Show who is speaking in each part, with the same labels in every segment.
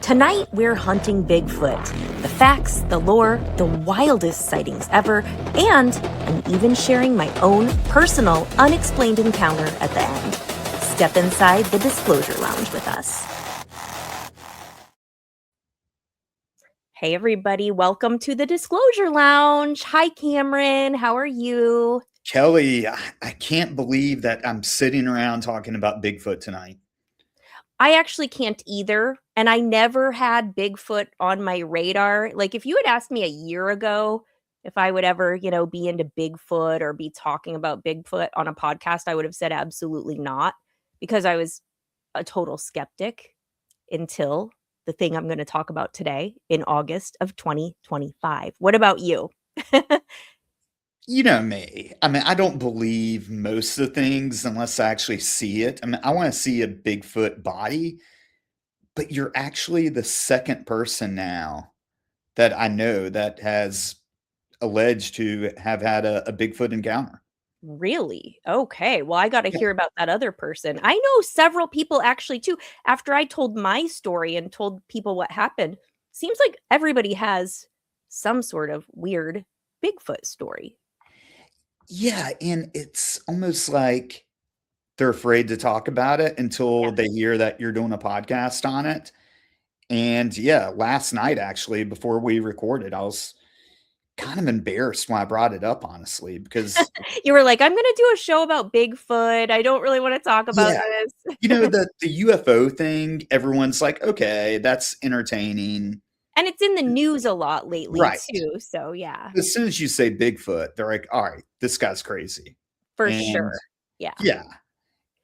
Speaker 1: Tonight, we're hunting Bigfoot. The facts, the lore, the wildest sightings ever, and I'm even sharing my own personal unexplained encounter at the end. Step inside the Disclosure Lounge with us. Hey, everybody. Welcome to the Disclosure Lounge. Hi, Cameron. How are you?
Speaker 2: Kelly, I can't believe that I'm sitting around talking about Bigfoot tonight.
Speaker 1: I actually can't either. And I never had Bigfoot on my radar. Like, if you had asked me a year ago if I would ever, be into Bigfoot or be talking about Bigfoot on a podcast, I would have said absolutely not because I was a total skeptic until the thing I'm going to talk about today in August of 2025. What about you?
Speaker 2: You know me. I mean, I don't believe most of the things unless I actually see it. I mean, I want to see a Bigfoot body, but you're actually the second person now that I know that has alleged to have had a Bigfoot encounter.
Speaker 1: Really? Okay. Well, I got to
Speaker 2: Yeah.
Speaker 1: hear about that other person. I know several people actually too. After I told my story and told people what happened, seems like everybody has some sort of weird Bigfoot story.
Speaker 2: Yeah, and it's almost like they're afraid to talk about it
Speaker 1: Yeah.
Speaker 2: until they hear that you're doing a podcast on it. And yeah, last night actually, before we recorded, I was kind of embarrassed when I brought it up, honestly, because
Speaker 1: You were like, I'm going to do a show about Bigfoot. I don't really want to talk about
Speaker 2: yeah,
Speaker 1: this.
Speaker 2: the UFO thing, everyone's like, okay, that's entertaining.
Speaker 1: And it's in the news a lot lately
Speaker 2: Right.
Speaker 1: too. So, yeah,
Speaker 2: As soon as you say Bigfoot, they're like, all right, this guy's crazy.
Speaker 1: for
Speaker 2: And
Speaker 1: sure. Yeah.
Speaker 2: yeah.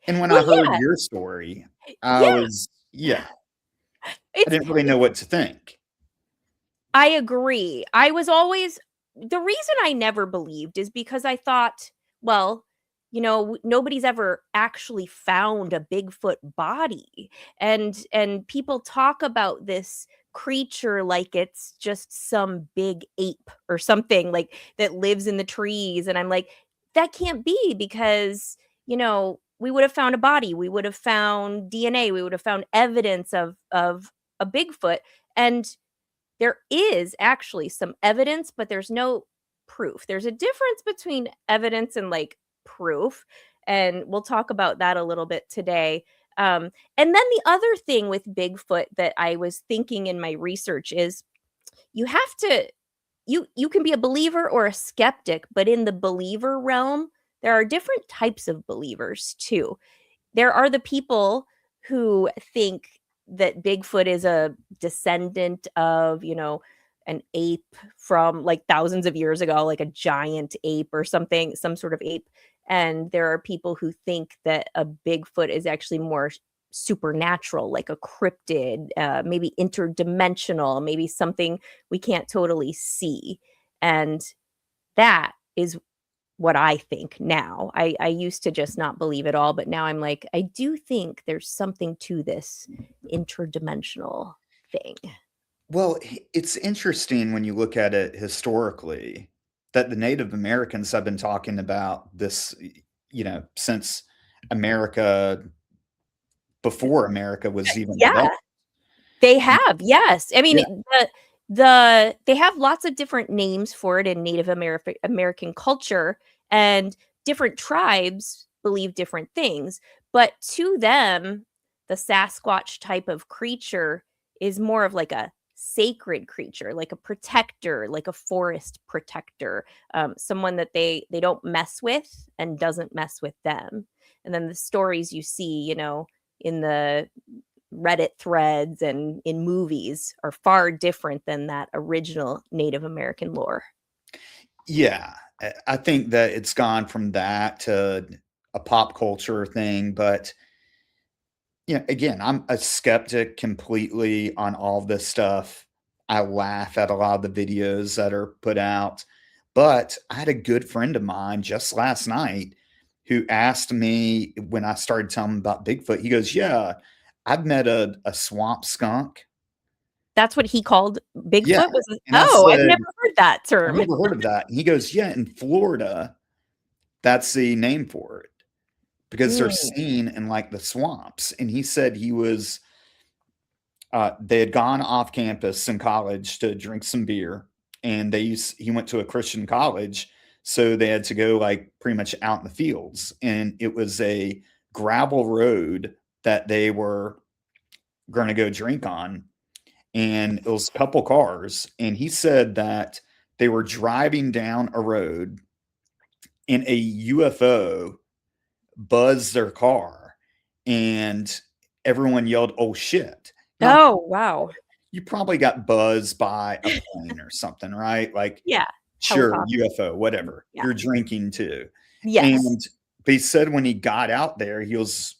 Speaker 2: And when
Speaker 1: Well,
Speaker 2: I heard
Speaker 1: yeah.
Speaker 2: your story, I
Speaker 1: Yeah.
Speaker 2: was, yeah, I
Speaker 1: It's
Speaker 2: didn't really know what to think.
Speaker 1: I agree. I was always the reason I never believed is because I thought, well, nobody's ever actually found a Bigfoot body. And people talk about this creature like it's just some big ape or something like that lives in the trees, and I'm like, that can't be because, we would have found a body, we would have found DNA, we would have found evidence of a Bigfoot. And there is actually some evidence, but there's no proof. There's a difference between evidence and like proof. And we'll talk about that a little bit today. And then the other thing with Bigfoot that I was thinking in my research is you have to you can be a believer or a skeptic, but in the believer realm, there are different types of believers too. There are the people who think that Bigfoot is a descendant of, an ape from like thousands of years ago, like a giant ape or something, some sort of ape. And there are people who think that a Bigfoot is actually more supernatural, like a cryptid, maybe interdimensional, maybe something we can't totally see. And that is what I think now. I used to just not believe it all, but now I'm like, I do think there's something to this interdimensional thing.
Speaker 2: Well, it's interesting when you look at it historically that the Native Americans have been talking about this, since America, before America was even
Speaker 1: Yeah,
Speaker 2: developed.
Speaker 1: they have. Yes. I mean,
Speaker 2: Yeah.
Speaker 1: they have lots of different names for it in Native American culture, and different tribes believe different things, but to them the Sasquatch type of creature is more of like a sacred creature, like a protector, like a forest protector, someone that they don't mess with and doesn't mess with them. And then the stories you see, in the Reddit threads and in movies are far different than that original Native American lore.
Speaker 2: Yeah. I think that it's gone from that to a pop culture thing. But, again, I'm a skeptic completely on all this stuff. I laugh at a lot of the videos that are put out. But I had a good friend of mine just last night who asked me when I started telling him about Bigfoot. He goes, yeah, I've met a swamp skunk.
Speaker 1: That's what he called
Speaker 2: Yeah.
Speaker 1: Bigfoot? Was it?
Speaker 2: And I
Speaker 1: Oh, I've
Speaker 2: said,
Speaker 1: never heard that
Speaker 2: I've
Speaker 1: term.
Speaker 2: never heard of that. And he goes, yeah, in Florida, that's the name for it because they're
Speaker 1: Mm.
Speaker 2: seen in like the swamps. And he said he was They had gone off campus in college to drink some beer, and he went to a Christian college, so they had to go like pretty much out in the fields, and it was a gravel road that they were going to go drink on, and it was a couple cars, and he said that they were driving down a road and a UFO buzzed their car, and everyone yelled, "Oh shit." Now,
Speaker 1: Oh, wow.
Speaker 2: you probably got buzzed by a plane or something, right? Like,
Speaker 1: Yeah.
Speaker 2: sure,
Speaker 1: Helicopter.
Speaker 2: UFO, whatever.
Speaker 1: Yeah.
Speaker 2: You're drinking too.
Speaker 1: Yes.
Speaker 2: And they said when he got out there, he was,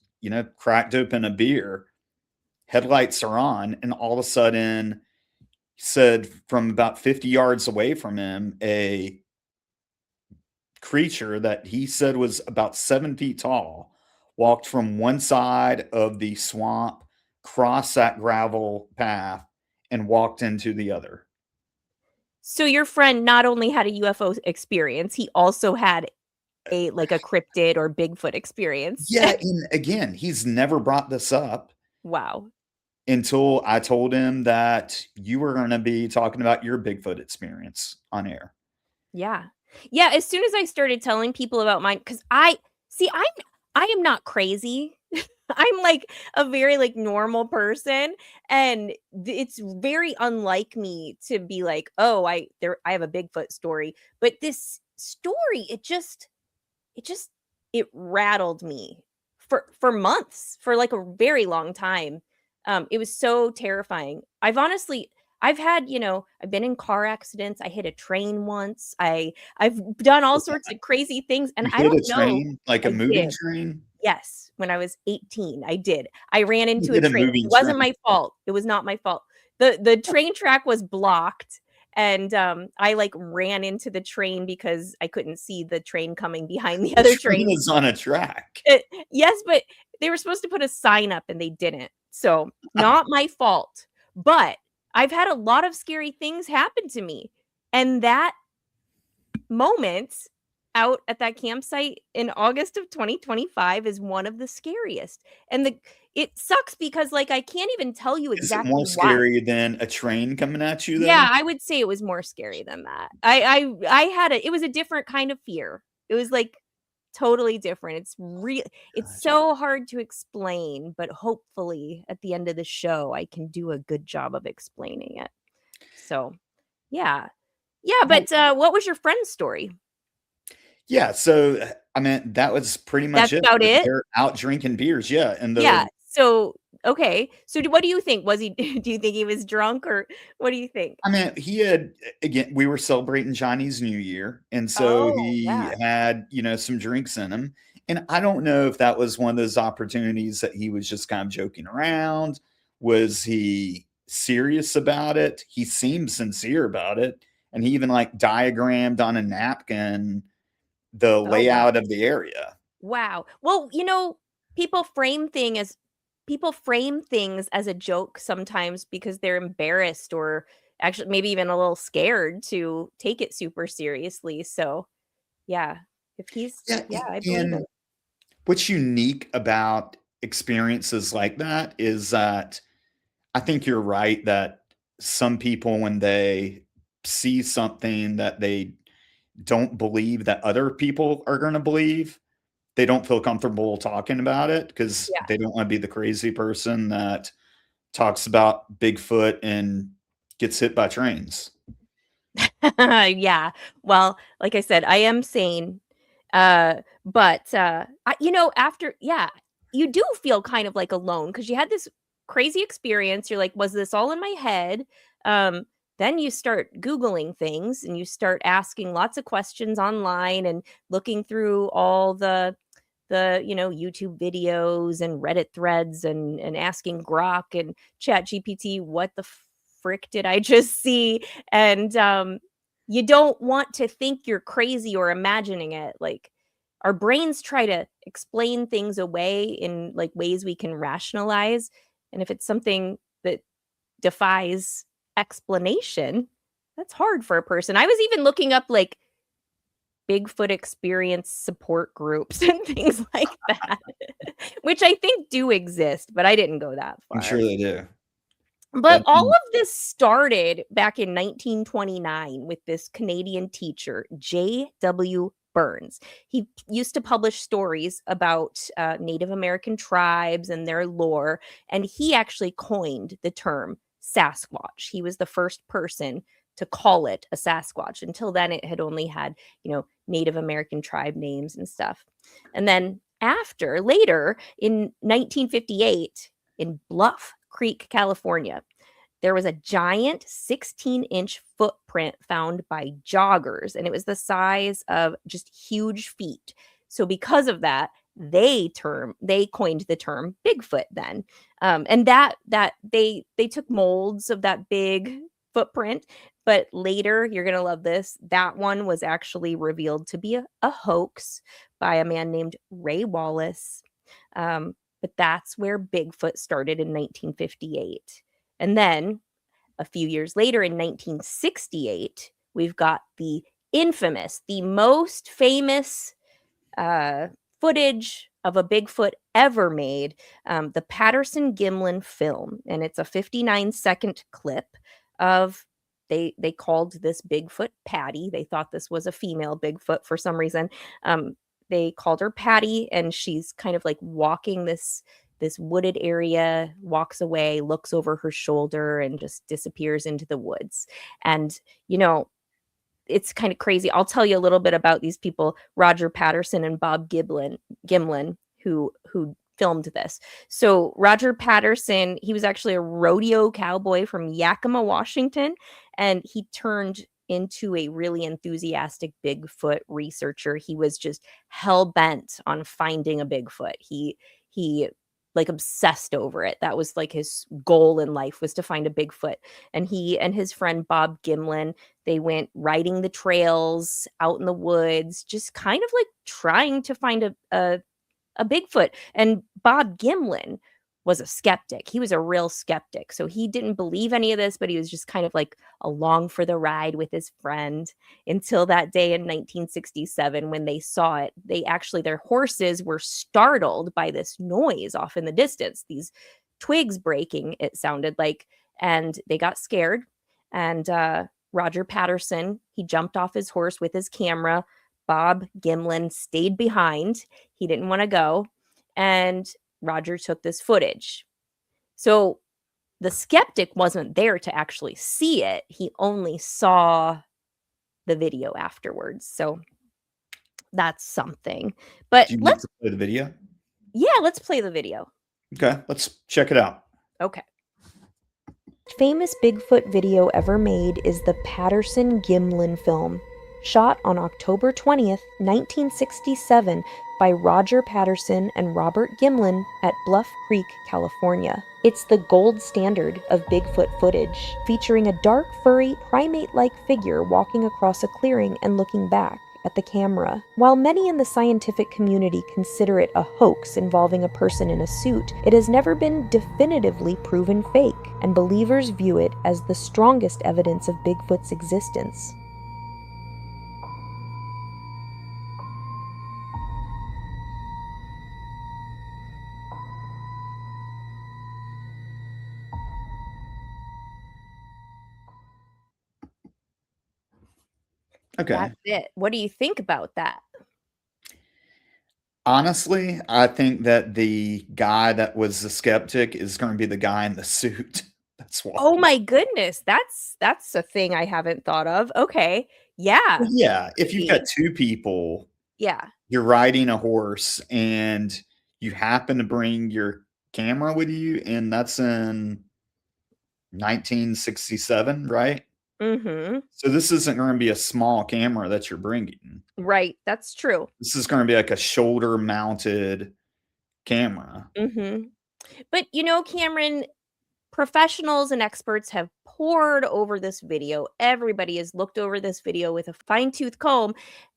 Speaker 2: cracked open a beer, headlights are on, and all of a sudden, he said from about 50 yards away from him, a creature that he said was about 7 feet tall walked from one side of the swamp, crossed that gravel path, and walked into the other.
Speaker 1: So your friend not only had a UFO experience, he also had a cryptid or Bigfoot experience.
Speaker 2: Yeah, and again, he's never brought this up
Speaker 1: Wow.
Speaker 2: until I told him that you were gonna be talking about your Bigfoot experience on air.
Speaker 1: Yeah. Yeah, as soon as I started telling people about mine, because I am not crazy. I'm like a very normal person, and it's very unlike me to be like, "Oh, I have a Bigfoot story." But this story, it just it rattled me for months, for like a very long time. It was so terrifying. I've had, I've been in car accidents. I hit a train once. I've done all sorts of crazy things, and
Speaker 2: You
Speaker 1: I
Speaker 2: hit
Speaker 1: don't
Speaker 2: a
Speaker 1: know.
Speaker 2: train, like a
Speaker 1: I
Speaker 2: moving
Speaker 1: did.
Speaker 2: train?
Speaker 1: Yes, when I was 18, I did. I ran
Speaker 2: You
Speaker 1: into a
Speaker 2: hit a
Speaker 1: train.
Speaker 2: moving
Speaker 1: It wasn't
Speaker 2: train.
Speaker 1: my fault. It was not my fault. The train track was blocked, and, I, ran into the train because I couldn't see the train coming behind the
Speaker 2: The
Speaker 1: other
Speaker 2: train
Speaker 1: train.
Speaker 2: is on a track.
Speaker 1: Yes, but they were supposed to put a sign up and they didn't. So, not my fault. But I've had a lot of scary things happen to me, and that moment out at that campsite in August of 2025 is one of the scariest. And it sucks because, I can't even tell you
Speaker 2: Is it more
Speaker 1: exactly why.
Speaker 2: scary than a train coming at you, though?
Speaker 1: Yeah, I would say it was more scary than that. I had it was a different kind of fear. It was, totally different. It's
Speaker 2: Gotcha.
Speaker 1: so hard to explain, but hopefully at the end of the show, I can do a good job of explaining it. So, yeah. Yeah,
Speaker 2: Well,
Speaker 1: but, what was your friend's story?
Speaker 2: yeah, so, I mean, that was pretty much
Speaker 1: That's
Speaker 2: it.
Speaker 1: about it?
Speaker 2: They're out drinking beers, yeah, and
Speaker 1: Yeah.
Speaker 2: the
Speaker 1: So, okay. So, what do you think? Was he do you think he was drunk, or what do you think?
Speaker 2: I mean, he had again, we were celebrating Chinese New Year, and so
Speaker 1: Oh,
Speaker 2: he
Speaker 1: yeah.
Speaker 2: had, some drinks in him, and I don't know if that was one of those opportunities that he was just kind of joking around. Was he serious about it? He seemed sincere about it, and he even, like, diagrammed on a napkin the
Speaker 1: Oh, wow.
Speaker 2: layout of the area.
Speaker 1: Wow. Well, people frame thing as people frame things as a joke sometimes because they're embarrassed, or actually maybe even a little scared to take it super seriously. So, yeah, if he's
Speaker 2: Yeah,
Speaker 1: yeah, I believe it.
Speaker 2: and what's unique about experiences like that is that I think you're right that some people, when they see something that they don't believe that other people are going to believe, they don't feel comfortable talking about it because
Speaker 1: Yeah.
Speaker 2: they don't want to be the crazy person that talks about Bigfoot and gets hit by trains.
Speaker 1: Yeah. Well, like I said, I am sane. But after you do feel kind of alone because you had this crazy experience. You're like, was this all in my head? Um, then you start Googling things and you start asking lots of questions online and looking through all the YouTube videos and Reddit threads, and asking Grok and Chat GPT, what the frick did I just see? And you don't want to think you're crazy or imagining it. Like, our brains try to explain things away in ways we can rationalize. And if it's something that defies explanation, that's hard for a person. I was even looking up Bigfoot experience support groups and things like that, which I think do exist, but I didn't go that
Speaker 2: I'm sure
Speaker 1: far.
Speaker 2: they do.
Speaker 1: But
Speaker 2: That
Speaker 1: all of this started back in 1929 with this Canadian teacher, J.W. Burns. He used to publish stories about Native American tribes and their lore, and he actually coined the term Sasquatch. He was the first person to call it a Sasquatch. Until then, it had only had, Native American tribe names and stuff. And then later in 1958, in Bluff Creek, California, there was a giant 16-inch footprint found by joggers, and it was the size of just huge feet. So because of that, they coined the term Bigfoot then. And that they took molds of that big footprint, but later, you're gonna love this, that one was actually revealed to be a hoax by a man named Ray Wallace. But that's where Bigfoot started in 1958. And then a few years later in 1968, we've got the most famous footage of a Bigfoot ever made, the Patterson-Gimlin film. And it's a 59-second clip of they called this Bigfoot Patty. They thought this was a female Bigfoot for some reason. They called her Patty, and she's kind of like walking this wooded area, walks away, looks over her shoulder, and just disappears into the woods. And it's kind of crazy. I'll tell you a little bit about these people, Roger Patterson and Bob Gimlin, who filmed this. So Roger Patterson, he was actually a rodeo cowboy from Yakima, Washington, and he turned into a really enthusiastic Bigfoot researcher. He was just hell bent on finding a Bigfoot. He like obsessed over it. That was like his goal in life, was to find a Bigfoot. And he and his friend Bob Gimlin, they went riding the trails out in the woods, just kind of like trying to find a Bigfoot. And Bob Gimlin was a skeptic. He was a real skeptic. So he didn't believe any of this, but he was just kind of like along for the ride with his friend until that day in 1967 when they saw it. Their horses were startled by this noise off in the distance, these twigs breaking, it sounded like, and they got scared. And Roger Patterson, he jumped off his horse with his camera. Bob Gimlin stayed behind. He didn't want to go. And Roger took this footage. So the skeptic wasn't there to actually see it. He only saw the video afterwards. So that's something. But
Speaker 2: Do you want to play the video?
Speaker 1: Let's play the video.
Speaker 2: Okay, let's check it out.
Speaker 1: Okay. Famous Bigfoot video ever made is the Patterson-Gimlin film, shot on October 20th, 1967 by Roger Patterson and Robert Gimlin at Bluff Creek, California. It's the gold standard of Bigfoot footage, featuring a dark, furry, primate-like figure walking across a clearing and looking back at the camera. While many in the scientific community consider it a hoax involving a person in a suit, it has never been definitively proven fake, and believers view it as the strongest evidence of Bigfoot's existence.
Speaker 2: Okay.
Speaker 1: That's it. What do you think about that?
Speaker 2: Honestly, I think that the guy that was the skeptic is gonna be the guy in the suit. That's why.
Speaker 1: Oh my goodness, that's a thing I haven't thought of. Okay. Yeah.
Speaker 2: Well, yeah, if you've got
Speaker 1: Maybe.
Speaker 2: 2 people,
Speaker 1: Yeah.
Speaker 2: you're riding a horse, and you happen to bring your camera with you, and that's in 1967, right?
Speaker 1: Mhm.
Speaker 2: So this isn't gonna be a small camera that you're bringing.
Speaker 1: Right, that's true.
Speaker 2: This is gonna be like a shoulder-mounted camera.
Speaker 1: Mhm. But, Cameron, professionals and experts have pored over this video. Everybody has looked over this video with a fine-tooth comb,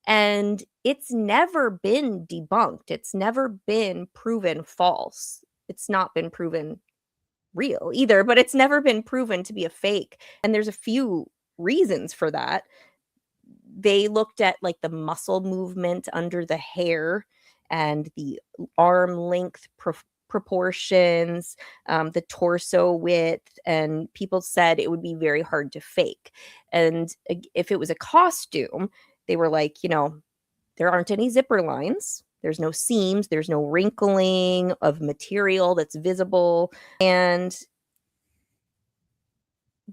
Speaker 1: and it's never been debunked. It's never been proven false. It's not been proven real either, but it's never been proven to be a fake. And there's a few reasons for that. They looked at like the muscle movement under the hair and the arm length proportions, the torso width, and people said it would be very hard to fake. And if it was a costume, they were like, there aren't any zipper lines. There's no seams. There's no wrinkling of material that's visible. And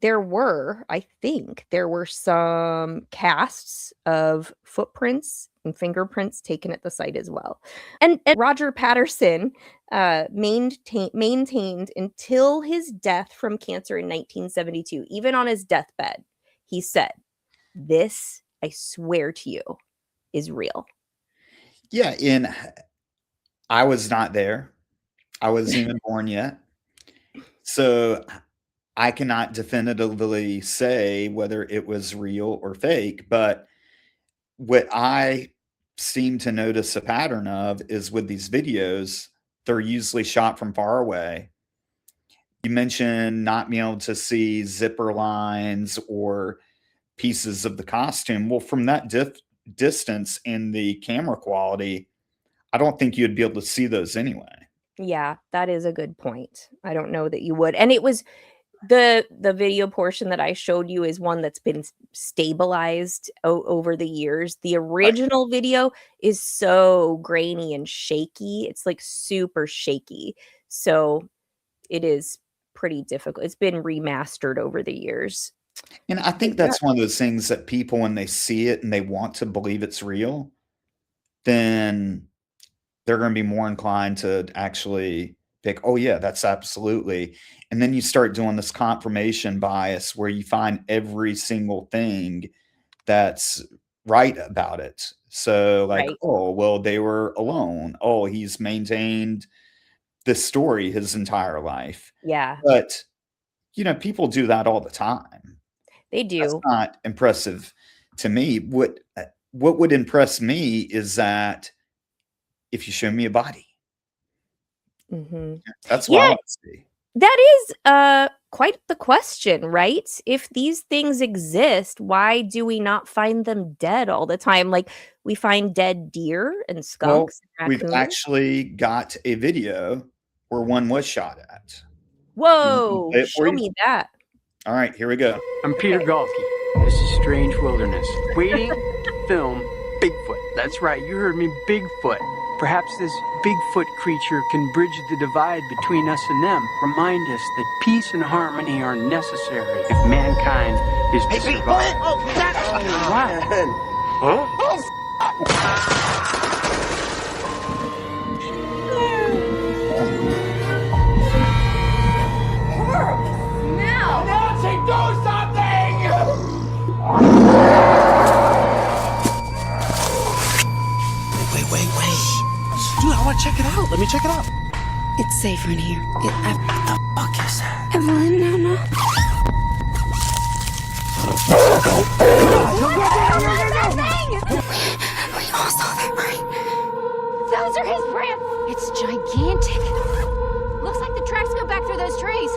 Speaker 1: I think there were some casts of footprints and fingerprints taken at the site as well. And Roger Patterson maintained until his death from cancer in 1972, even on his deathbed, he said, "This, I swear to you, is real."
Speaker 2: Yeah, and I was not there. I wasn't even born yet. So I cannot definitively say whether it was real or fake, but what I seem to notice a pattern of is with these videos, they're usually shot from far away. You mentioned not being able to see zipper lines or pieces of the costume. Well, from that distance in the camera quality, I don't think you'd be able to see those anyway.
Speaker 1: Yeah, that is a good point. I don't know that you would. And it was the video portion that I showed you is one that's been stabilized over the years. The
Speaker 2: Right.
Speaker 1: original video is so grainy and shaky. It's like super shaky. So it is pretty difficult. It's been remastered over the years.
Speaker 2: And I think
Speaker 1: Yeah.
Speaker 2: that's one of those things that people, when they see it and they want to believe it's real, then they're going to be more inclined to actually pick, oh, yeah, that's absolutely. And then you start doing this confirmation bias where you find every single thing that's right about it. So, like,
Speaker 1: Right.
Speaker 2: oh, well, they were alone. Oh, he's maintained this story his entire life.
Speaker 1: Yeah,
Speaker 2: But, people do that all the time.
Speaker 1: they
Speaker 2: That's
Speaker 1: do.
Speaker 2: not impressive to me. What would impress me is that if you show me a body,
Speaker 1: Hmm.
Speaker 2: that's what I
Speaker 1: Yeah,
Speaker 2: want to see.
Speaker 1: that is quite the question, right? If these things exist, why do we not find them dead all the time? Like we find dead deer and
Speaker 2: Well,
Speaker 1: skunks and
Speaker 2: we've
Speaker 1: raccoons.
Speaker 2: actually got a video where one was shot at. You want me to
Speaker 1: Whoa,
Speaker 2: play it for
Speaker 1: show
Speaker 2: you?
Speaker 1: me that.
Speaker 2: All right, here we go.
Speaker 3: I'm Peter
Speaker 1: Okay.
Speaker 3: Galki. This is Strange Wilderness, waiting to film Bigfoot. That's right, you heard me, Bigfoot. Perhaps this Bigfoot creature can bridge the divide between us and them, remind us that peace and harmony are necessary if mankind is to survive.
Speaker 4: Oh, that's Nancy, do something!
Speaker 5: Wait. Dude, I want to check it out. Let me check it out.
Speaker 6: It's safer in here.
Speaker 5: What the fuck is that?
Speaker 6: Evelyn, no. We all saw that, right?
Speaker 7: Those are his prints! It's gigantic. Looks like the tracks go back through those trees.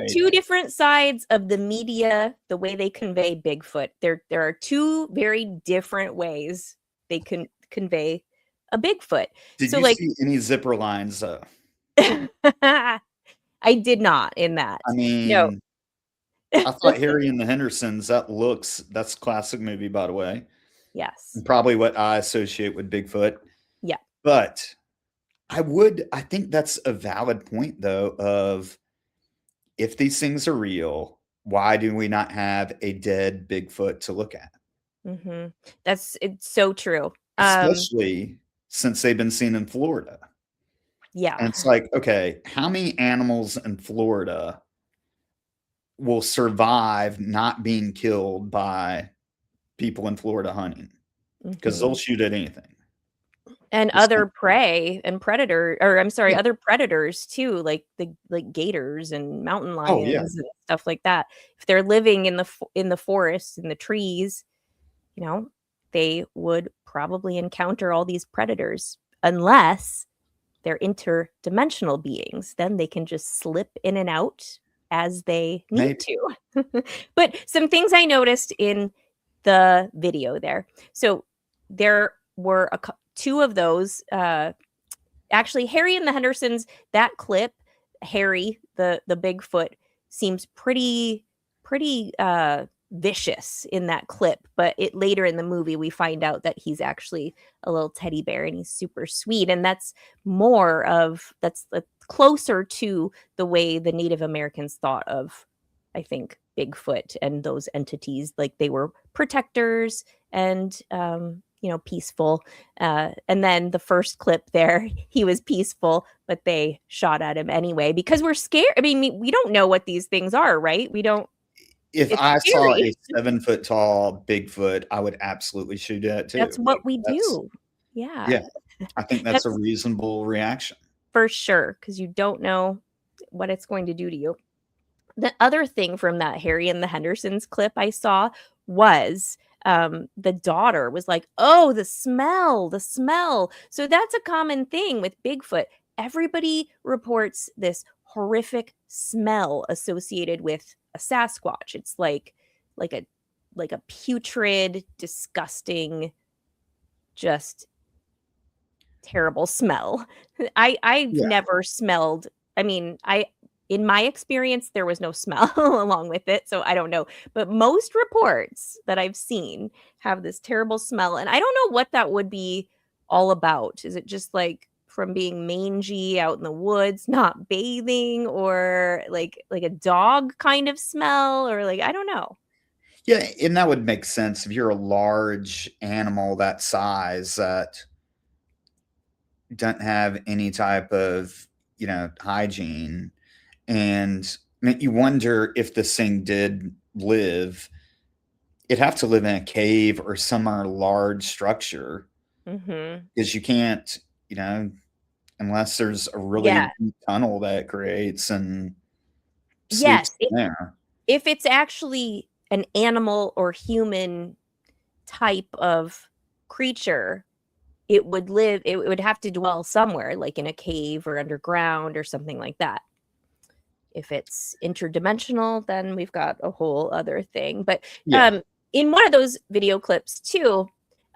Speaker 1: Two different sides of the media, the way they convey Bigfoot. There are two very different ways they can convey a Bigfoot.
Speaker 2: Did
Speaker 1: So
Speaker 2: you
Speaker 1: like
Speaker 2: see any zipper lines, though?
Speaker 1: I did not in that.
Speaker 2: I
Speaker 1: No.
Speaker 2: mean, I thought Harry and the Hendersons, that's a classic movie, by the way,
Speaker 1: Yes.
Speaker 2: and probably what I associate with Bigfoot.
Speaker 1: Yeah.
Speaker 2: But I think that's a valid point, though, of if these things are real, why do we not have a dead Bigfoot to look at?
Speaker 1: Mm-hmm. It's so true.
Speaker 2: Especially since they've been seen in Florida.
Speaker 1: Yeah.
Speaker 2: And it's like, okay, how many animals in Florida will survive not being killed by people in Florida hunting? Because they'll shoot at anything.
Speaker 1: And
Speaker 2: Just
Speaker 1: other
Speaker 2: like-
Speaker 1: prey and predator, or I'm sorry,
Speaker 2: Yeah.
Speaker 1: other predators too, like gators and mountain
Speaker 2: Oh, yeah.
Speaker 1: lions and stuff like that. If they're living in the forests, in the trees, they would probably encounter all these predators unless they're interdimensional beings. Then they can just slip in and out as they need to. But some things I noticed in the video there. So there were two of those. Actually, Harry and the Hendersons, that clip, Harry, the Bigfoot, seems pretty vicious in that clip. But later in the movie, we find out that he's actually a little teddy bear and he's super sweet. And that's closer to the way the Native Americans thought of, I think, Bigfoot and those entities. Like they were protectors and peaceful. And then the first clip there, he was peaceful, but they shot at him anyway because we're scared. I mean, we don't know what these things are, right? We don't.
Speaker 2: If I saw a 7-foot tall Bigfoot, I would absolutely shoot at it too.
Speaker 1: That's what we do. Yeah.
Speaker 2: Yeah. I think that's a reasonable reaction. For
Speaker 1: sure, because you don't know what it's going to do to you. The other thing from that Harry and the Hendersons clip I saw was the daughter was like, oh, the smell. So that's a common thing with Bigfoot. Everybody reports this horrific smell associated with a Sasquatch. It's like a putrid, disgusting, just terrible smell. I've never smelled. I mean, in my experience, there was no smell along with it, so I don't know. But most reports that I've seen have this terrible smell, and I don't know what that would be all about. Is it just like from being mangy out in the woods, not bathing, or like a dog kind of smell, or like I don't know.
Speaker 2: Yeah, and that would make sense if you're a large animal that size that don't have any type of hygiene. And I mean, you wonder if this thing did live, it'd have to live in a cave or some large structure. Because you can't, unless there's a really deep tunnel that it creates and sleeps there.
Speaker 1: If it's actually an animal or human type of creature, it would have to dwell somewhere, like in a cave or underground or something like that. If it's interdimensional, then we've got a whole other thing. But in one of those video clips too,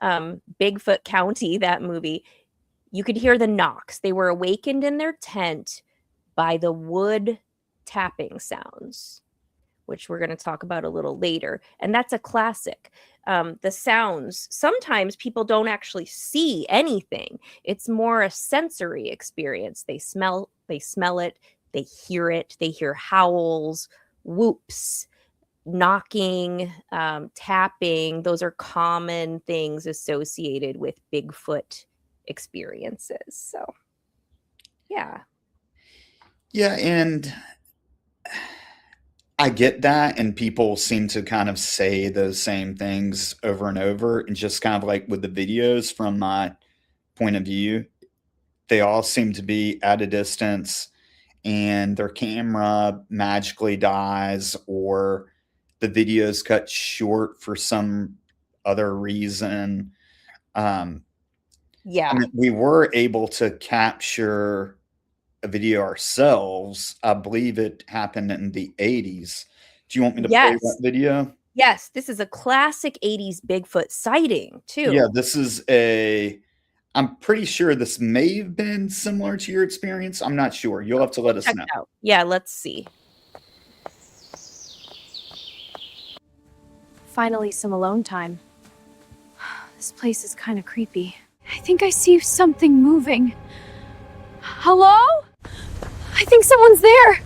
Speaker 1: Bigfoot County, that movie, you could hear the knocks. They were awakened in their tent by the wood tapping sounds, which we're going to talk about a little later. And that's a classic. The sounds, sometimes people don't actually see anything. It's more a sensory experience. They smell it. They hear it. They hear howls, whoops, knocking, tapping. Those are common things associated with Bigfoot experiences. So, yeah.
Speaker 2: Yeah, and I get that, and people seem to kind of say those same things over and over, and just kind of like with the videos from my point of view, they all seem to be at a distance and their camera magically dies or the video's cut short for some other reason. I mean, we were able to capture a video ourselves. I believe it happened in the 80s. Do you want me to play that video?
Speaker 1: Yes, this is a classic 80s Bigfoot sighting too.
Speaker 2: Yeah, this is I'm pretty sure this may have been similar to your experience. I'm not sure. You'll have to let us know.
Speaker 1: Yeah, let's see.
Speaker 4: Finally, some alone time. This place is kind of creepy. I think I see something moving. Hello? I think someone's there.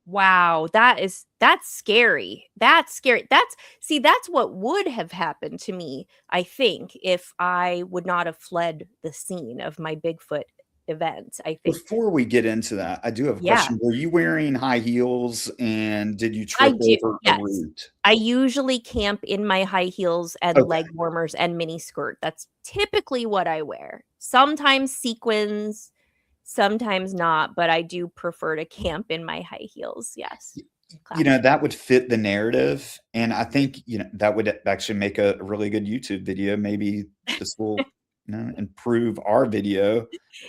Speaker 1: Wow, that's scary. That's scary. That's what would have happened to me, I think, if I would not have fled the scene of my Bigfoot event. I think.
Speaker 2: Before we get into that, I do have a question. Were you wearing high heels and did you trip over a root?
Speaker 1: I usually camp in my high heels and leg warmers and mini skirt. That's typically what I wear. Sometimes sequins, sometimes not, but I do prefer to camp in my high heels. Yes.
Speaker 2: That would fit the narrative. And I think, that would actually make a really good YouTube video. Maybe this will improve our video by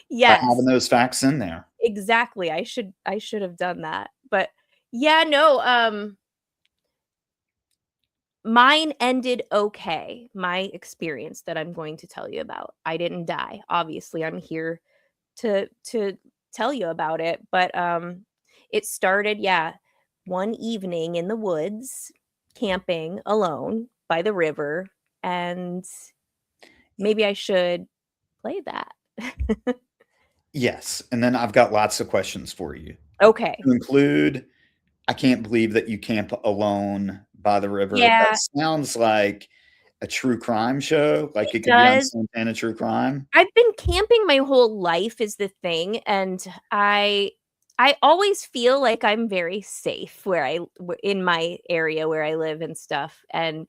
Speaker 1: Yes.
Speaker 2: having those facts in there.
Speaker 1: Exactly. I should have done that. But yeah, no, mine ended okay. My experience that I'm going to tell you about. I didn't die. Obviously, I'm here to tell you about it, but it started, one evening in the woods, camping alone by the river, and maybe I should play that.
Speaker 2: Yes. And then I've got lots of questions for you.
Speaker 1: Okay.
Speaker 2: To include, I can't believe that you camp alone by the river.
Speaker 1: Yeah.
Speaker 2: That sounds like a true crime show. Like it could be on Santana True Crime.
Speaker 1: I've been camping my whole life is the thing, and I always feel like I'm very safe in my area where I live and stuff. And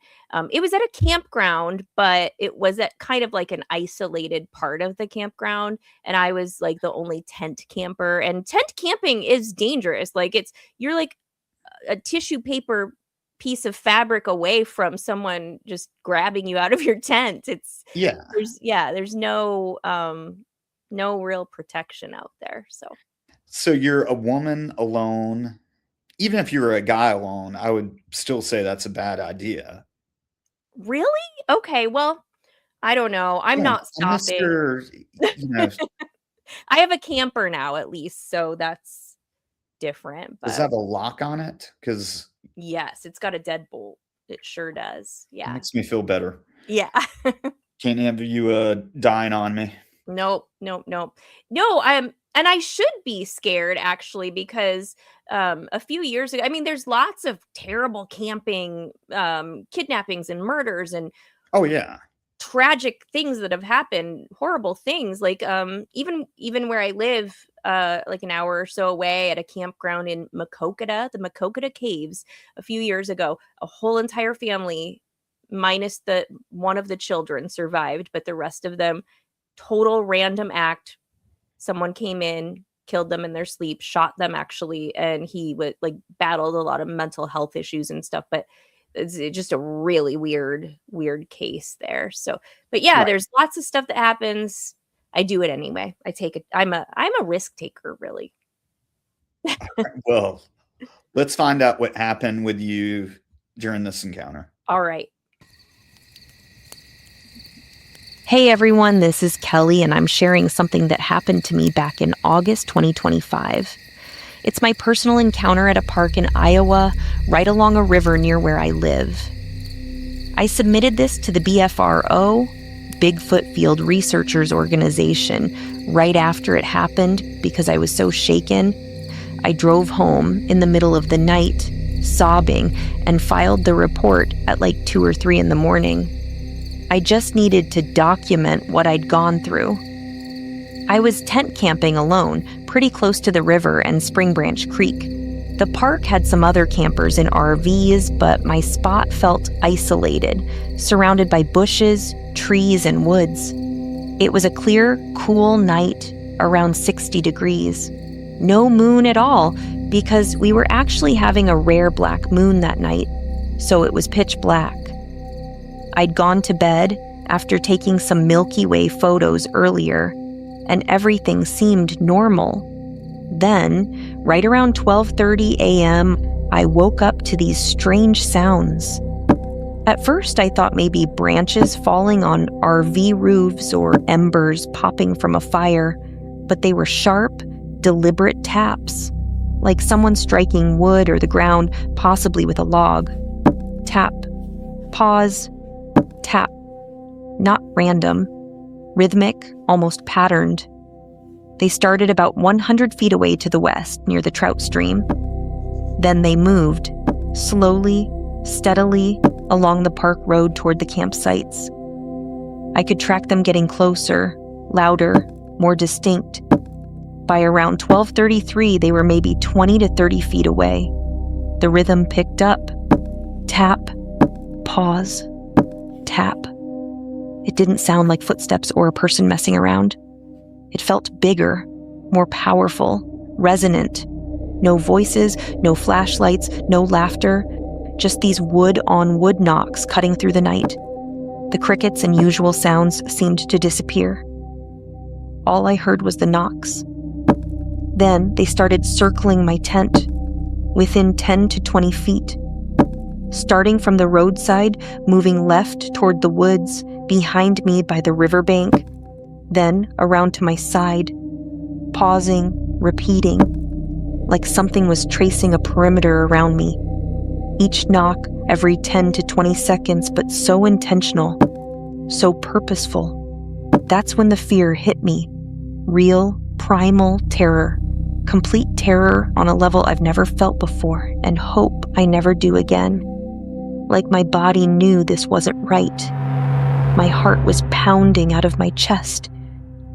Speaker 1: it was at a campground, but it was at kind of like an isolated part of the campground, and I was like the only tent camper. And tent camping is dangerous. Like you're like a tissue paper piece of fabric away from someone just grabbing you out of your tent. There's no real protection out there.
Speaker 2: So you're a woman alone. Even if you were a guy alone, I would still say that's a bad idea.
Speaker 1: Really? Okay, well, I don't know. I'm not stopping. I have a camper now, at least, so that's different. But
Speaker 2: does it have a lock on it? Because
Speaker 1: yes, it's got a deadbolt. It sure does.
Speaker 2: it
Speaker 1: Yeah.
Speaker 2: makes me feel better.
Speaker 1: Yeah.
Speaker 2: Can't have you dying on me.
Speaker 1: Nope. No, and I should be scared actually, because a few years ago, I mean, there's lots of terrible camping, kidnappings and murders and
Speaker 2: oh yeah,
Speaker 1: tragic things that have happened, horrible things. Like even where I live, like an hour or so away at a campground in the Makokata Caves, a few years ago, a whole entire family, minus the one of the children, survived, but the rest of them, total random act. Someone came in, killed them in their sleep, shot them actually, and he would battled a lot of mental health issues and stuff. But it's just a really weird case there. So, but yeah, right. There's lots of stuff that happens. I do it anyway. I take it. I'm a risk taker, really.
Speaker 2: Well, let's find out what happened with you during this encounter.
Speaker 1: All right. Hey everyone, this is Kelly, and I'm sharing something that happened to me back in August 2025. It's my personal encounter at a park in Iowa, right along a river near where I live. I submitted this to the BFRO, Bigfoot Field Researchers Organization, right after it happened because I was so shaken. I drove home in the middle of the night, sobbing, and filed the report at 2 or 3 in the morning. I just needed to document what I'd gone through. I was tent camping alone, pretty close to the river and Spring Branch Creek. The park had some other campers in RVs, but my spot felt isolated, surrounded by bushes, trees, and woods. It was a clear, cool night, around 60 degrees. No moon at all, because we were actually having a rare black moon that night, so it was pitch black. I'd gone to bed after taking some Milky Way photos earlier, and everything seemed normal. Then, right around 12:30 a.m., I woke up to these strange sounds. At first, I thought maybe branches falling on RV roofs or embers popping from a fire, but they were sharp, deliberate taps, like someone striking wood or the ground, possibly with a log. Tap, pause, tap. Not random. Rhythmic, almost patterned. They started about 100 feet away to the west, near the trout stream. Then they moved, slowly, steadily, along the park road toward the campsites. I could track them getting closer, louder, more distinct. By around 12:33, they were maybe 20 to 30 feet away. The rhythm picked up. Tap, pause, tap.
Speaker 8: It didn't sound like footsteps or a person messing around. It felt bigger, more powerful, resonant. No voices, no flashlights, no laughter, just these wood-on-wood knocks cutting through the night. The crickets and usual sounds seemed to disappear. All I heard was the knocks. Then they started circling my tent, within 10 to 20 feet. Starting from the roadside, moving left toward the woods, behind me by the riverbank, then around to my side, pausing, repeating, like something was tracing a perimeter around me. Each knock every 10 to 20 seconds, but so intentional, so purposeful. That's when the fear hit me. Real, primal terror. Complete terror on a level I've never felt before, and hope I never do again. Like my body knew this wasn't right. My heart was pounding out of my chest.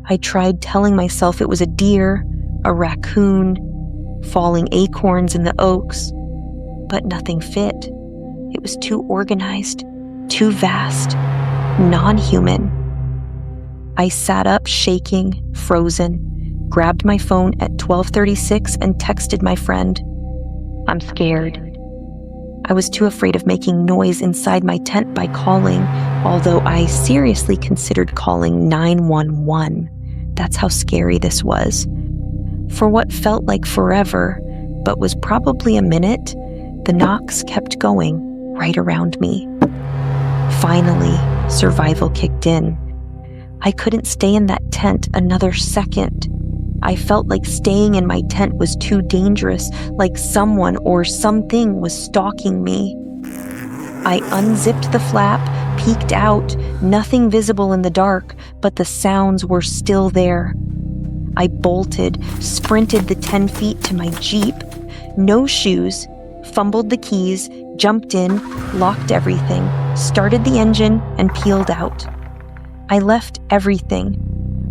Speaker 8: I tried telling myself it was a deer, a raccoon, falling acorns in the oaks, but nothing fit. It was too organized, too vast, non-human. I sat up, shaking, frozen, grabbed my phone at 12:36 and texted my friend. I'm scared. I was too afraid of making noise inside my tent by calling, although I seriously considered calling 911. That's how scary this was. For what felt like forever, but was probably a minute, the knocks kept going right around me. Finally, survival kicked in. I couldn't stay in that tent another second. I felt like staying in my tent was too dangerous, like someone or something was stalking me. I unzipped the flap, peeked out, nothing visible in the dark, but the sounds were still there. I bolted, sprinted the 10 feet to my Jeep, no shoes, fumbled the keys, jumped in, locked everything, started the engine, and peeled out. I left everything,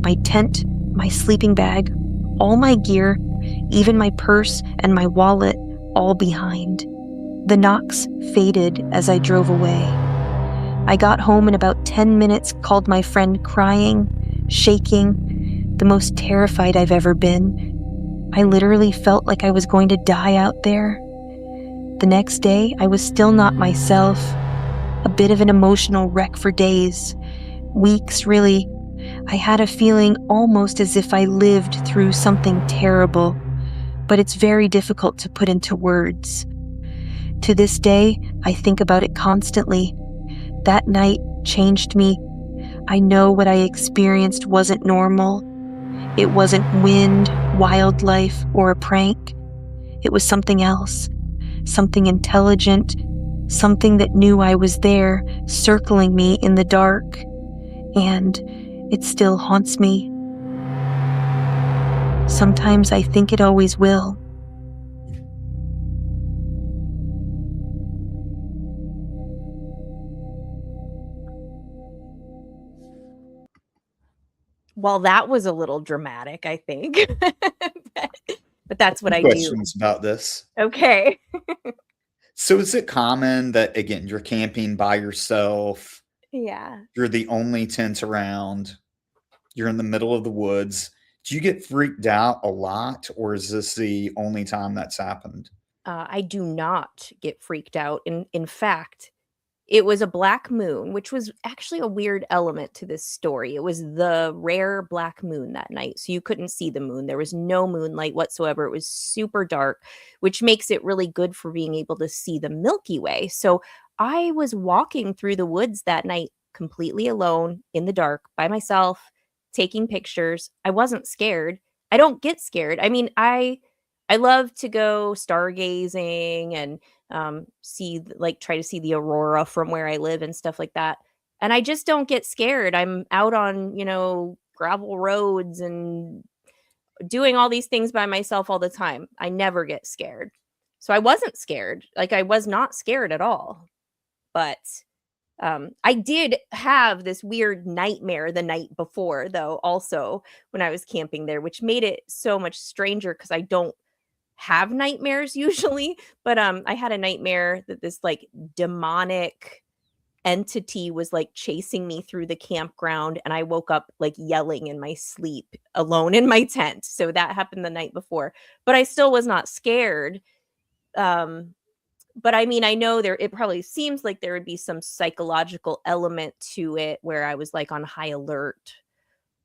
Speaker 8: my tent, my sleeping bag, all my gear, even my purse and my wallet, all behind. The knocks faded as I drove away. I got home in about 10 minutes, called my friend crying, shaking, the most terrified I've ever been. I literally felt like I was going to die out there. The next day, I was still not myself, a bit of an emotional wreck for days, weeks really. I had a feeling almost as if I lived through something terrible, but it's very difficult to put into words. To this day, I think about it constantly. That night changed me. I know what I experienced wasn't normal. It wasn't wind, wildlife, or a prank. It was something else, something intelligent, something that knew I was there, circling me in the dark. And it still haunts me. Sometimes I think it always will.
Speaker 1: Well, that was a little dramatic, I think. But that's what I do.
Speaker 2: Questions about this.
Speaker 1: Okay.
Speaker 2: So is it common that, again, you're camping by yourself,
Speaker 1: Yeah.
Speaker 2: you're the only tent around, you're in the middle of the woods? Do you get freaked out a lot, or is this the only time that's happened?
Speaker 1: I do not get freaked out. In fact, it was a black moon, which was actually a weird element to this story. It was the rare black moon that night, so you couldn't see the moon. There was no moonlight whatsoever. It was super dark, which makes it really good for being able to see the Milky Way. So I was walking through the woods that night completely alone in the dark by myself, taking pictures. I wasn't scared. I don't get scared. I mean, I love to go stargazing and try to see the aurora from where I live and stuff like that. And I just don't get scared. I'm out on, gravel roads and doing all these things by myself all the time. I never get scared. So I wasn't scared. Like, I was not scared at all. But I did have this weird nightmare the night before, though, also when I was camping there, which made it so much stranger because I don't have nightmares usually. But I had a nightmare that this like demonic entity was like chasing me through the campground, and I woke up like yelling in my sleep alone in my tent. So that happened the night before, but I still was not scared. But I mean, I know it probably seems like there would be some psychological element to it where I was like on high alert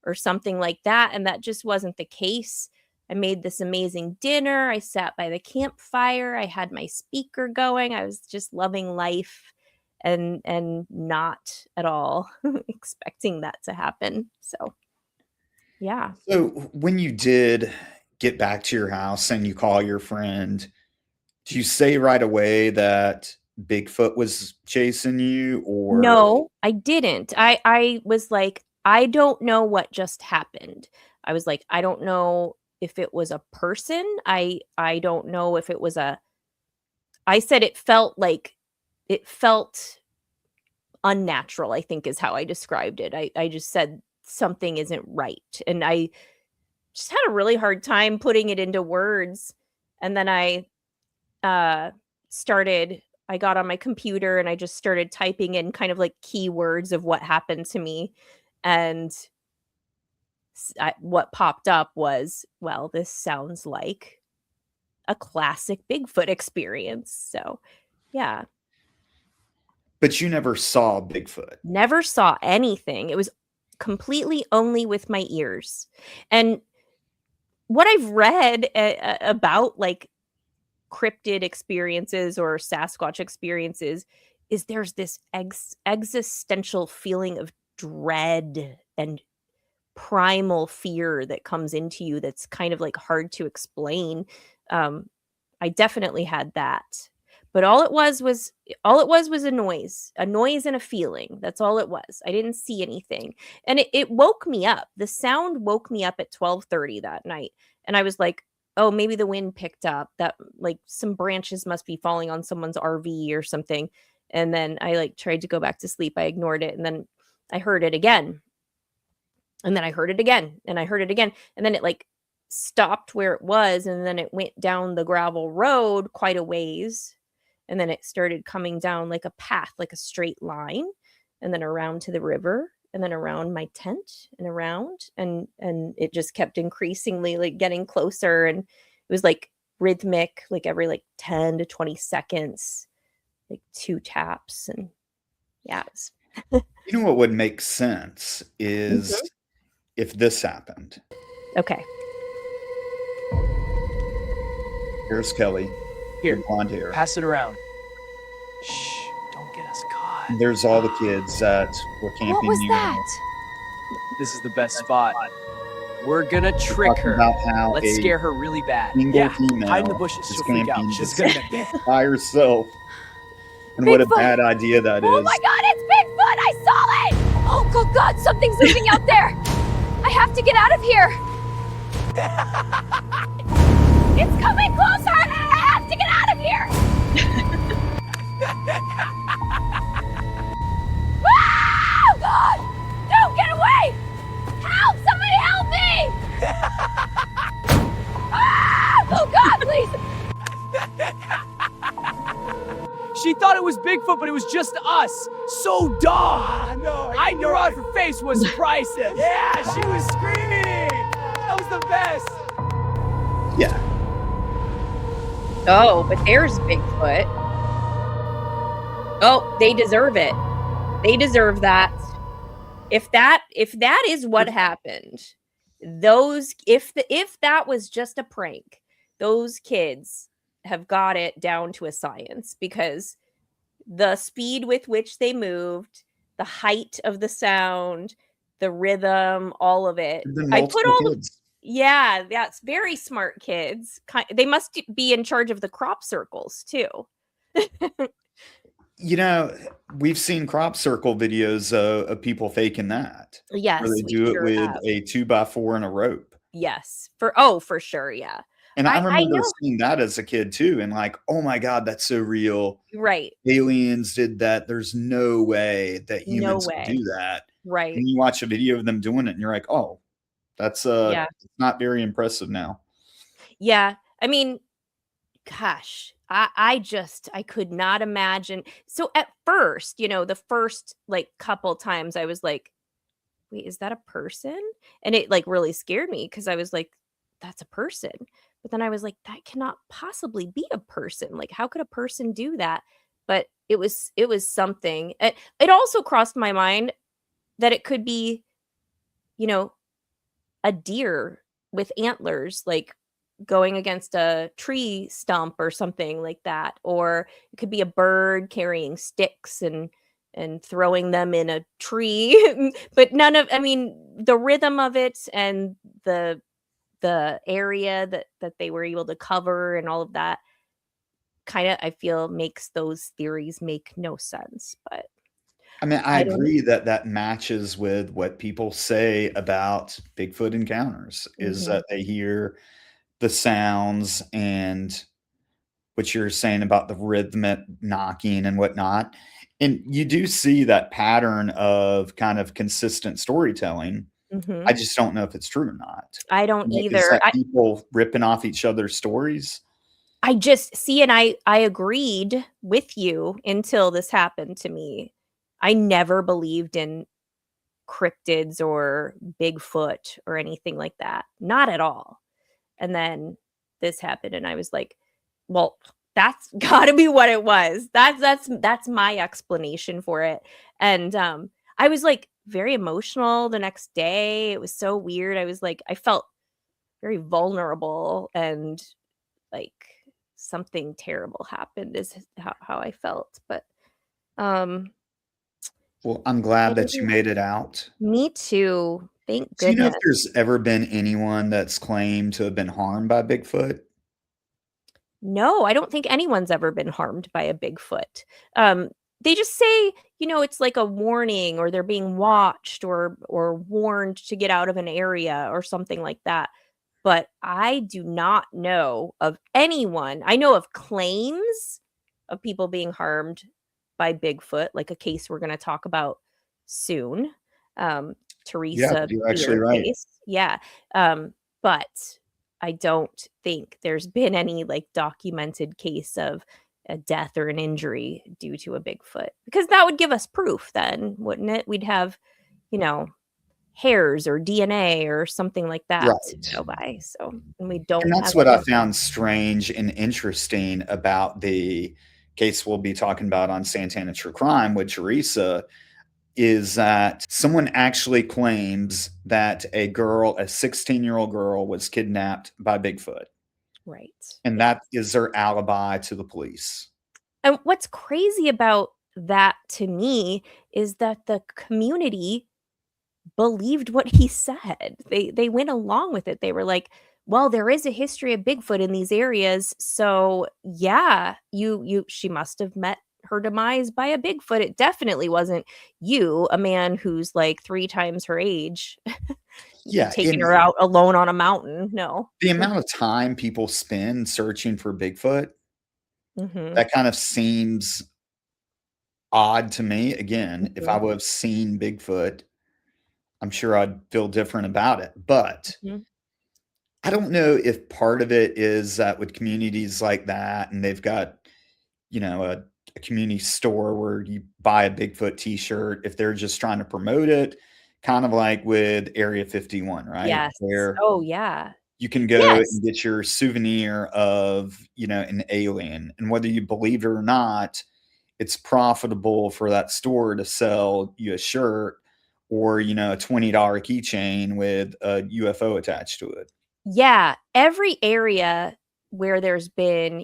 Speaker 1: or something like that, and that just wasn't the case. I made this amazing dinner. I sat by the campfire. I had my speaker going. I was just loving life and not at all expecting that to happen. So, yeah.
Speaker 2: So when you did get back to your house and you call your friend, do you say right away that Bigfoot was chasing you, or
Speaker 1: No, I didn't. I was like, I don't know what just happened. I was like, I don't know if it was a person. I don't know if it was I said it felt unnatural, I think is how I described it. I just said something isn't right. And I just had a really hard time putting it into words. And then I got on my computer and I just started typing in kind of like keywords of what happened to me. And what popped up was, well, this sounds like a classic Bigfoot experience. So, yeah.
Speaker 2: but you never saw Bigfoot?
Speaker 1: Never saw anything. It was completely only with my ears. And what I've read about like cryptid experiences or Sasquatch experiences is there's this existential feeling of dread and primal fear that comes into you that's kind of like hard to explain. I definitely had that. But all it was a noise and a feeling. That's all it was. I didn't see anything. And it woke me up. The sound woke me up at 12:30 that night. And I was like, oh, maybe the wind picked up. That like some branches must be falling on someone's RV or something. And then I like tried to go back to sleep. I ignored it. And then I heard it again. And then I heard it again. And I heard it again. And then it like stopped where it was. And then it went down the gravel road quite a ways. And then it started coming down like a path, like a straight line, and then around to the river, and then around my tent and around. And it just kept increasingly like getting closer. And it was like rhythmic, like every like 10 to 20 seconds, like 2 taps. And yeah,
Speaker 2: You know what would make sense is if this happened.
Speaker 1: okay.
Speaker 2: Here's Kelly.
Speaker 3: Here,
Speaker 2: Blonde hair.
Speaker 3: pass it around. Shh, don't get us caught.
Speaker 2: And there's all the kids that were camping
Speaker 4: What was
Speaker 2: near.
Speaker 4: that?
Speaker 3: This is the best spot. We're gonna trick
Speaker 2: Talking
Speaker 3: her.
Speaker 2: about how
Speaker 3: Let's
Speaker 2: a
Speaker 3: scare her really bad.
Speaker 2: single
Speaker 3: Yeah,
Speaker 2: female
Speaker 3: hide in the bushes.
Speaker 2: is
Speaker 3: She'll freak out.
Speaker 2: camping
Speaker 3: She's
Speaker 2: just
Speaker 3: gonna
Speaker 2: by herself. And what a
Speaker 4: Bigfoot!
Speaker 2: bad idea that is.
Speaker 4: Oh my god, it's Bigfoot! I saw it! Oh good god, something's moving out there! I have to get out of here! It's coming closer! I have to get out of here! Oh god! Don't get away! Help! Somebody help me! Oh god, please!
Speaker 3: She thought it was Bigfoot, but it was just us. So dumb. No, I knew her face was priceless. Yeah, she was screaming. That was the best.
Speaker 2: Yeah.
Speaker 1: Oh, but there's Bigfoot. Oh, they deserve it. They deserve that. If that is what happened, if that was just a prank, those kids have got it down to a science, because the speed with which they moved, the height of the sound, the rhythm, all of it. I put all
Speaker 2: kids.
Speaker 1: yeah, that's very smart kids. They must be in charge of the crop circles too.
Speaker 2: You know, we've seen crop circle videos of people faking that.
Speaker 1: Yes,
Speaker 2: Where they
Speaker 1: we
Speaker 2: do it
Speaker 1: sure
Speaker 2: with
Speaker 1: have.
Speaker 2: a 2x4 and a rope.
Speaker 1: Yes, for sure, yeah.
Speaker 2: And I remember
Speaker 1: know.
Speaker 2: seeing that as a kid too, and like, oh my God, that's so real.
Speaker 1: Right.
Speaker 2: Aliens did that. There's no way that humans could do that.
Speaker 1: Right.
Speaker 2: And you watch a video of them doing it, and you're like, oh, that's not very impressive now.
Speaker 1: Yeah. I mean, gosh, I could not imagine. So at first, the first like couple times I was like, wait, is that a person? And it like really scared me because I was like, that's a person. But then I was like, that cannot possibly be a person. Like, how could a person do that? But it was something. It also crossed my mind that it could be, you know, a deer with antlers, like going against a tree stump or something like that. Or it could be a bird carrying sticks and throwing them in a tree. But none of, I mean, the rhythm of it and the area that they were able to cover and all of that kind of, I feel, makes those theories make no sense. But
Speaker 2: I mean, I
Speaker 1: I don't.
Speaker 2: agree that that matches with what people say about Bigfoot encounters is
Speaker 1: Mhm,
Speaker 2: that they hear the sounds and what you're saying about the rhythmic knocking and whatnot. And you do see that pattern of kind of consistent storytelling. I
Speaker 1: mhm.
Speaker 2: just don't know if it's true or not.
Speaker 1: I don't
Speaker 2: Is
Speaker 1: either.
Speaker 2: that people ripping off each other's stories?
Speaker 1: I just see, and I agreed with you until this happened to me. I never believed in cryptids or Bigfoot or anything like that. Not at all. And then this happened and I was like, well, that's got to be what it was. That's my explanation for it. And I was like very emotional the next day. It was so weird. I was like I felt very vulnerable and like something terrible happened is how I felt. But um
Speaker 2: Well, I'm glad that you
Speaker 1: maybe-
Speaker 2: made it out.
Speaker 1: me too. Thank
Speaker 2: Do you know if
Speaker 1: goodness.
Speaker 2: there's ever been anyone that's claimed to have been harmed by Bigfoot?
Speaker 1: No, I don't think anyone's ever been harmed by a Bigfoot. Um, they just say, it's like a warning or they're being watched or warned to get out of an area or something like that. But I do not know of anyone. I know of claims of people being harmed by Bigfoot, like a case we're going to talk about soon. Um,
Speaker 2: Yeah,
Speaker 1: Teresa
Speaker 2: you're actually
Speaker 1: Beer
Speaker 2: right.
Speaker 1: case. Yeah. But I don't think there's been any like documented case of a death or an injury due to a Bigfoot because that would give us proof then, wouldn't it? We'd have, you know, hairs or DNA or something like that to
Speaker 2: Right.
Speaker 1: go by. So, and we
Speaker 2: And
Speaker 1: don't have
Speaker 2: that's what I
Speaker 1: any.
Speaker 2: found strange and interesting about the case we'll be talking about on Santana True Crime with Teresa is that someone actually claims that a 16-year-old girl was kidnapped by Bigfoot.
Speaker 1: Right.
Speaker 2: And
Speaker 1: Yeah.
Speaker 2: that is their alibi to the police.
Speaker 1: And what's crazy about that to me is that the community believed what he said. They went along with it. They were like, "Well, there is a history of Bigfoot in these areas, so yeah, she must have met her demise by a Bigfoot. It definitely wasn't you, a man who's like 3 times her age,
Speaker 2: Yeah,
Speaker 1: taking
Speaker 2: and
Speaker 1: her out alone on a mountain." No.
Speaker 2: the amount of time people spend searching for Bigfoot,
Speaker 1: Mhm.
Speaker 2: that kind of seems odd to me. Again, if I
Speaker 1: Mhm.
Speaker 2: would have seen Bigfoot, I'm sure I'd feel different about it. But
Speaker 1: Mhm.
Speaker 2: I don't know if part of it is that with communities like that, and they've got, a community store where you buy a Bigfoot t-shirt, if they're just trying to promote it, kind of like with Area 51, right?
Speaker 1: Yes.
Speaker 2: Where
Speaker 1: Oh, yeah.
Speaker 2: you can go
Speaker 1: Yes.
Speaker 2: and get your souvenir of, an alien. And whether you believe it or not, it's profitable for that store to sell you a shirt or, a $20 keychain with a UFO attached to it.
Speaker 1: Yeah, every area where there's been,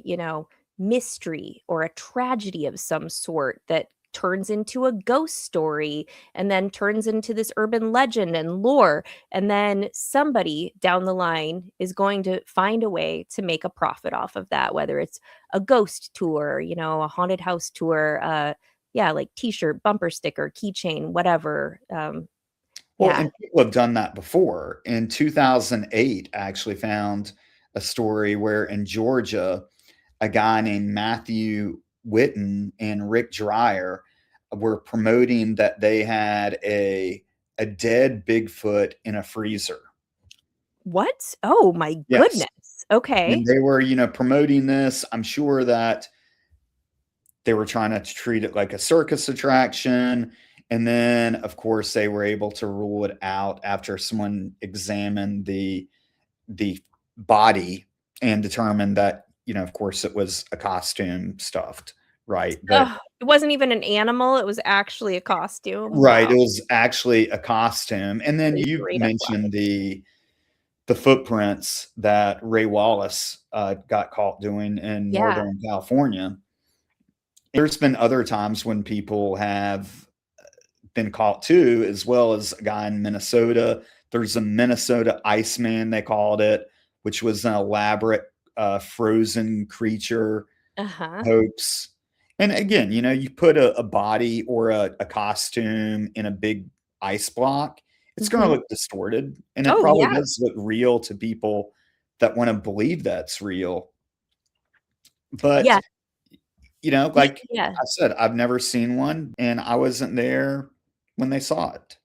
Speaker 1: mystery or a tragedy of some sort that turns into a ghost story and then turns into this urban legend and lore. And then somebody down the line is going to find a way to make a profit off of that, whether it's a ghost tour, a haunted house tour, yeah, like t-shirt, bumper sticker, keychain, whatever.
Speaker 2: Well,
Speaker 1: Yeah.
Speaker 2: and people have done that before. In 2008, I actually found a story where in Georgia, a guy named Matthew Witten and Rick Dreyer were promoting that they had a dead Bigfoot in a freezer.
Speaker 1: What? Oh my
Speaker 2: Yes.
Speaker 1: goodness. Okay.
Speaker 2: When they were, promoting this, I'm sure that they were trying to treat it like a circus attraction. And then, of course, they were able to rule it out after someone examined the body and determined that, of course, it was a costume stuffed, right? But
Speaker 1: Ugh, it wasn't even an animal, it was actually a costume.
Speaker 2: right,
Speaker 1: Wow.
Speaker 2: it was actually a costume. And then
Speaker 1: Pretty
Speaker 2: you
Speaker 1: great
Speaker 2: mentioned
Speaker 1: athletic.
Speaker 2: the footprints that Ray Wallace got caught doing in
Speaker 1: Yeah.
Speaker 2: Northern California. There's been other times when people have been caught too, as well as a guy in Minnesota. There's a Minnesota Iceman, they called it, which was an elaborate frozen creature
Speaker 1: Uh-huh.
Speaker 2: hoax. And again, you put a body or a costume in a big ice block, it's going to
Speaker 1: Mhm.
Speaker 2: look distorted. And it
Speaker 1: Oh,
Speaker 2: probably
Speaker 1: yeah.
Speaker 2: does look real to people that want to believe that's real. But,
Speaker 1: Yeah.
Speaker 2: like
Speaker 1: Yeah.
Speaker 2: I said, I've never seen one and I wasn't there when they saw it.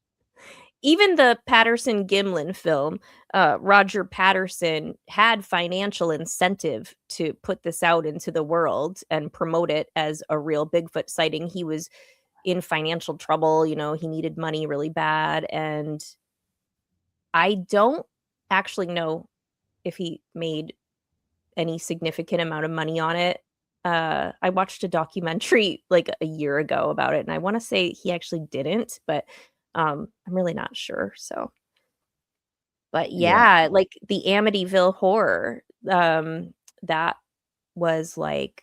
Speaker 1: Even the Patterson-Gimlin film, Roger Patterson had financial incentive to put this out into the world and promote it as a real Bigfoot sighting. He was in financial trouble, he needed money really bad, and I don't actually know if he made any significant amount of money on it. I watched a documentary, like, a year ago about it, and I wanna say he actually didn't, but, I'm really not sure, so but
Speaker 2: Yeah.
Speaker 1: yeah, like, the Amityville Horror, that was, like,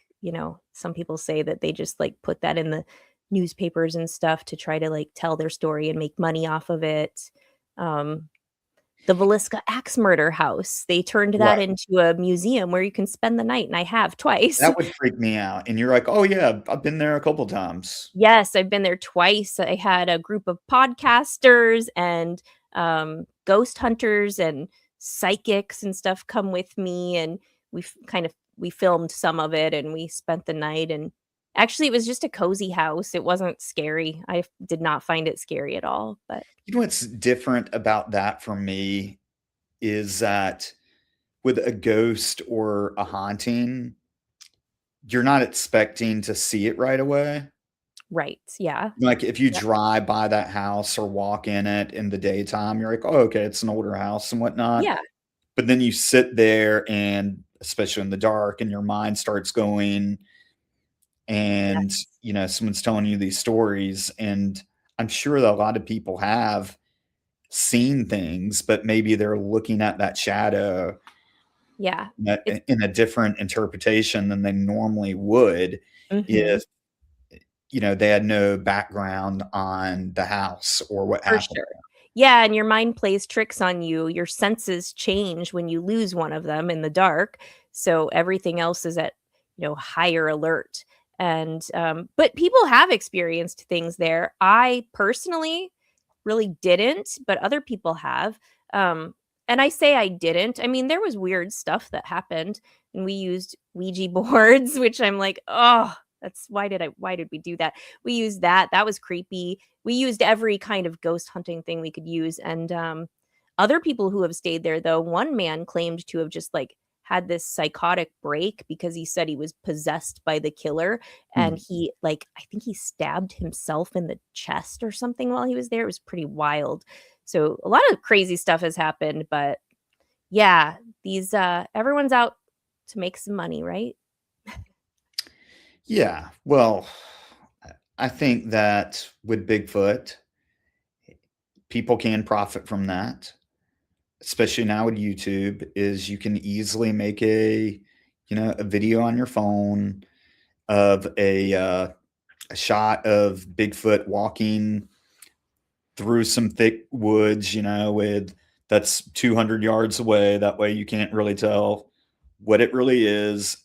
Speaker 1: some people say that they just, like, put that in the newspapers and stuff to try to, like, tell their story and make money off of it. Um, the Villisca Axe Murder House, they turned that
Speaker 2: Right.
Speaker 1: into a museum where you can spend the night, and I have twice.
Speaker 2: That would freak me out. And you're like, "Oh, yeah, I've been there a couple times."
Speaker 1: Yes, I've been there twice. I had a group of podcasters and, ghost hunters and psychics and stuff come with me, and we filmed some of it, and we spent the night, and actually, it was just a cozy house. It wasn't scary. I did not find it scary at all, but
Speaker 2: You know what's different about that for me is that with a ghost or a haunting, you're not expecting to see it right away.
Speaker 1: right, yeah.
Speaker 2: Like, if you
Speaker 1: Yep.
Speaker 2: drive by that house or walk in it in the daytime, you're like, "Oh, okay, it's an older house and whatnot."
Speaker 1: Yeah,
Speaker 2: But then you sit there and especially in the dark and your mind starts going and,
Speaker 1: yes.
Speaker 2: someone's telling you these stories, and I'm sure that a lot of people have seen things, but maybe they're looking at that shadow
Speaker 1: Yeah. It's
Speaker 2: in a different interpretation than they normally would
Speaker 1: mhm.
Speaker 2: if, they had no background on the house or what
Speaker 1: For
Speaker 2: happened.
Speaker 1: sure. Yeah, and your mind plays tricks on you. Your senses change when you lose one of them in the dark, so everything else is at, higher alert, and, but people have experienced things there. I personally really didn't, but other people have, and I say I didn't, I mean, there was weird stuff that happened, and we used Ouija boards, which I'm like, "Oh, that's why did we do that?" We used that, that was creepy. We used every kind of ghost hunting thing we could use, and, other people who have stayed there, though, one man claimed to have just, like, had this psychotic break because he said he was possessed by the killer,
Speaker 2: Hmm.
Speaker 1: and he, like, I think he stabbed himself in the chest or something while he was there. It was pretty wild. So, a lot of crazy stuff has happened, but yeah, these, everyone's out to make some money, right?
Speaker 2: Yeah, well, I think that with Bigfoot, people can profit from that, especially now with YouTube, is you can easily make a video on your phone of a shot of Bigfoot walking through some thick woods, with that's 200 yards away. That way you can't really tell what it really is.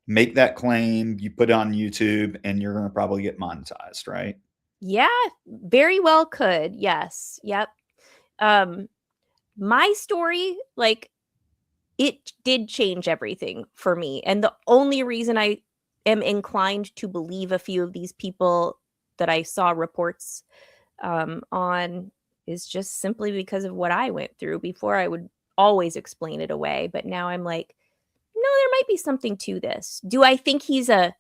Speaker 2: Make that claim, you put it on YouTube, and you're going to probably get monetized, right?
Speaker 1: Yeah, very well could. Yes. Yep. Um, my story, like, it did change everything for me, and the only reason I am inclined to believe a few of these people that I saw reports, on is just simply because of what I went through. Before, I would always explain it away, but now I'm like, there might be something to this. Do I think he's a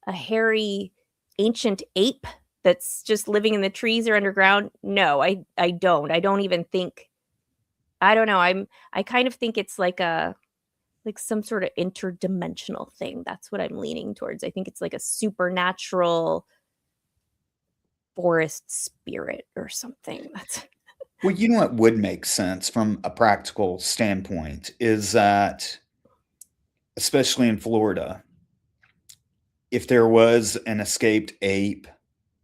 Speaker 1: hairy ancient ape that's just living in the trees or underground? No, I don't. I don't even think. I don't know. I kind of think it's like some sort of interdimensional thing. That's what I'm leaning towards. I think it's like a supernatural forest spirit or something. That's
Speaker 2: Well, you know what would make sense from a practical standpoint is that, especially in Florida, if there was an escaped ape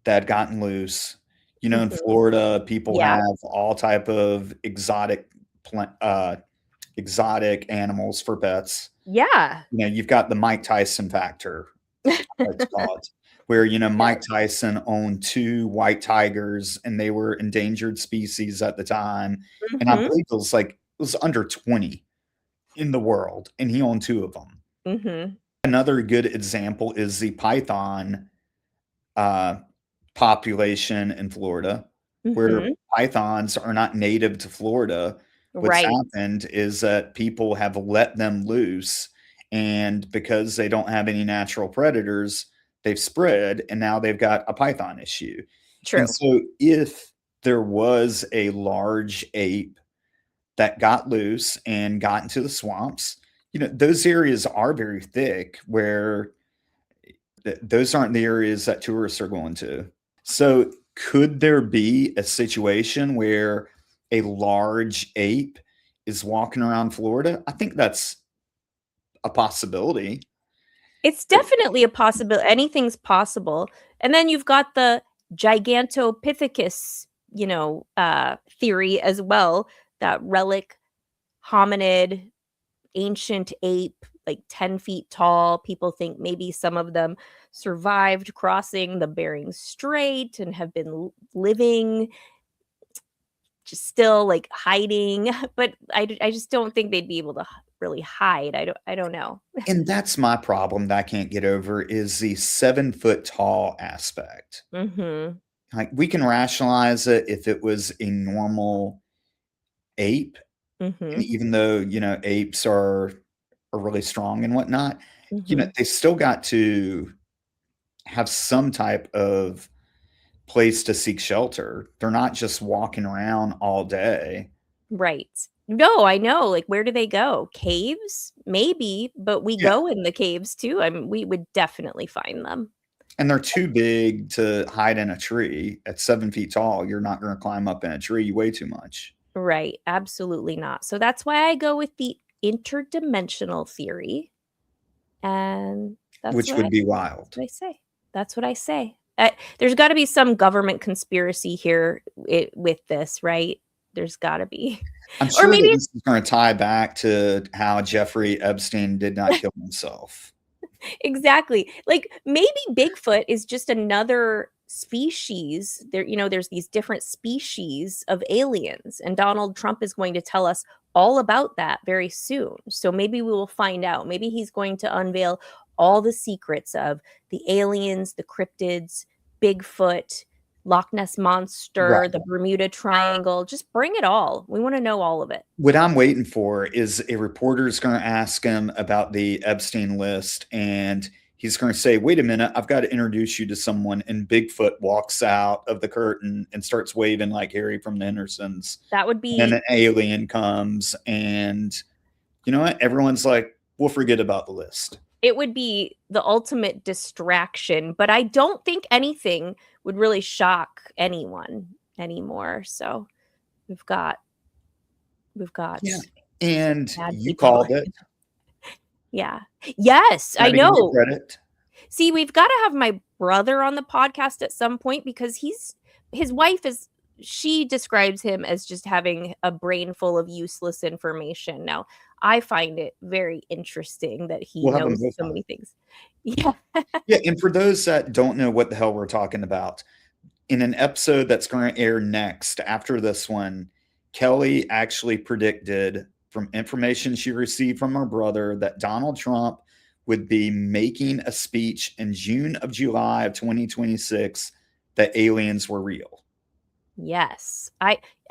Speaker 2: that had gotten loose, in
Speaker 1: Mhm.
Speaker 2: Florida, people
Speaker 1: Yeah.
Speaker 2: have all type of exotic animals for pets.
Speaker 1: Yeah.
Speaker 2: You've got the Mike Tyson factor, let's call it, where, Mike Tyson owned 2 white tigers and they were endangered species at the time. And I
Speaker 1: Mhm.
Speaker 2: believe it was under 20 in the world, and he owned 2 of them.
Speaker 1: Mhm.
Speaker 2: Another good example is the python population in Florida, where
Speaker 1: Mhm.
Speaker 2: pythons are not native to Florida. What's
Speaker 1: Right.
Speaker 2: happened is that people have let them loose, and because they don't have any natural predators, they've spread, and now they've got a python issue. And
Speaker 1: True.
Speaker 2: so if there was a large ape that got loose and got into the swamps, those areas are very thick where those aren't the areas that tourists are going to. So could there be a situation where a large ape is walking around Florida? I think that's a possibility.
Speaker 1: It's definitely a possibility. Anything's possible. And then you've got the Gigantopithecus, theory as well, that relic hominid, ancient ape, like 10 feet tall. People think maybe some of them survived crossing the Bering Strait and have been living just still like hiding, but I just don't think they'd be able to really hide. I don't know.
Speaker 2: And that's my problem that I can't get over is the 7-foot tall aspect.
Speaker 1: Mhm.
Speaker 2: Like, we can rationalize it if it was a normal ape, and
Speaker 1: Mhm.
Speaker 2: even though, apes are really strong and whatnot,
Speaker 1: Mhm.
Speaker 2: they still got to have some type of place to seek shelter. They're not just walking around all day.
Speaker 1: Right. No, I know, like, where do they go? Caves? Maybe, but we
Speaker 2: Yeah,
Speaker 1: go in the caves too. I mean, we would definitely find them.
Speaker 2: and they're too big to hide in a tree. At 7 feet tall, you're not gonna climb up in a tree, you weigh too much,
Speaker 1: Right, absolutely not. So that's why I go with the interdimensional theory, and
Speaker 2: which would be wild.
Speaker 1: what I say. That's what I say. There's gotta be some government conspiracy here with this, right? There's gotta be.
Speaker 2: I'm
Speaker 1: Or
Speaker 2: sure
Speaker 1: maybe
Speaker 2: that
Speaker 1: it's
Speaker 2: this is gonna tie back to how Jeffrey Epstein did not kill himself.
Speaker 1: exactly. Like, maybe Bigfoot is just another species. There's these different species of aliens, and Donald Trump is going to tell us all about that very soon. So maybe we will find out. Maybe he's going to unveil all the secrets of the aliens, the cryptids, Bigfoot, Loch Ness Monster,
Speaker 2: Right.
Speaker 1: the Bermuda Triangle. Just bring it all. We want to know all of it.
Speaker 2: What I'm waiting for is a reporter's gonna ask him about the Epstein list, and he's gonna say, "Wait a minute, I've got to introduce you to someone," and Bigfoot walks out of the curtain and starts waving like Harry from the Hendersons.
Speaker 1: That would
Speaker 2: And then
Speaker 1: be
Speaker 2: an alien comes, and you know what? Everyone's like, "We'll forget about the list."
Speaker 1: it would be the ultimate distraction, but I don't think anything would really shock anyone anymore. So we've got we've got
Speaker 2: Yeah. And
Speaker 1: bad
Speaker 2: you
Speaker 1: people.
Speaker 2: called it.
Speaker 1: Yeah. Yes, I
Speaker 2: Gotta give you
Speaker 1: know.
Speaker 2: credit.
Speaker 1: See, we've got to have my brother on the podcast at some point because his wife is she describes him as just having a brain full of useless information. Now, I find it very interesting that he
Speaker 2: We'll have them
Speaker 1: knows
Speaker 2: both
Speaker 1: so
Speaker 2: on.
Speaker 1: many things. Yeah.
Speaker 2: Yeah, and for those that don't know what the hell we're talking about, in an episode that's going to air next after this one, Kelly actually predicted from information she received from her brother that Donald Trump would be making a speech in July of 2026 that aliens were real.
Speaker 1: Yes.